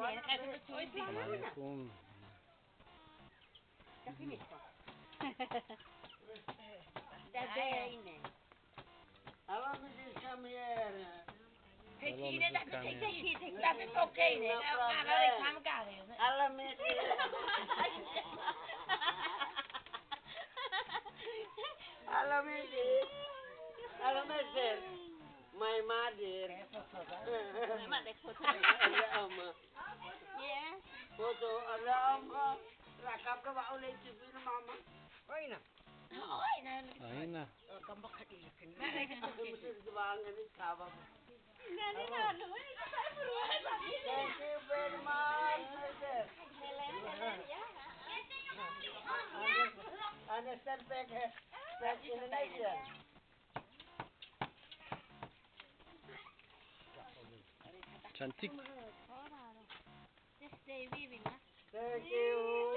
Assalamualaikum. Allah mesti kami ya. Peki ne tak peki tak okey ne. Agak kam ka rahe ho. Allah mesti. Allah mesti. Allah mesti. My mother. Mak foto. Ya. Foto ada amma. Rakap ke bau le cipi mama. Oina. Aina. Kambak hati kan. Mesti dibang ini kaba. Nani lalu ini saya beruang. Thank you very much. Understand back Indonesia. Cantik. Just stay weaving,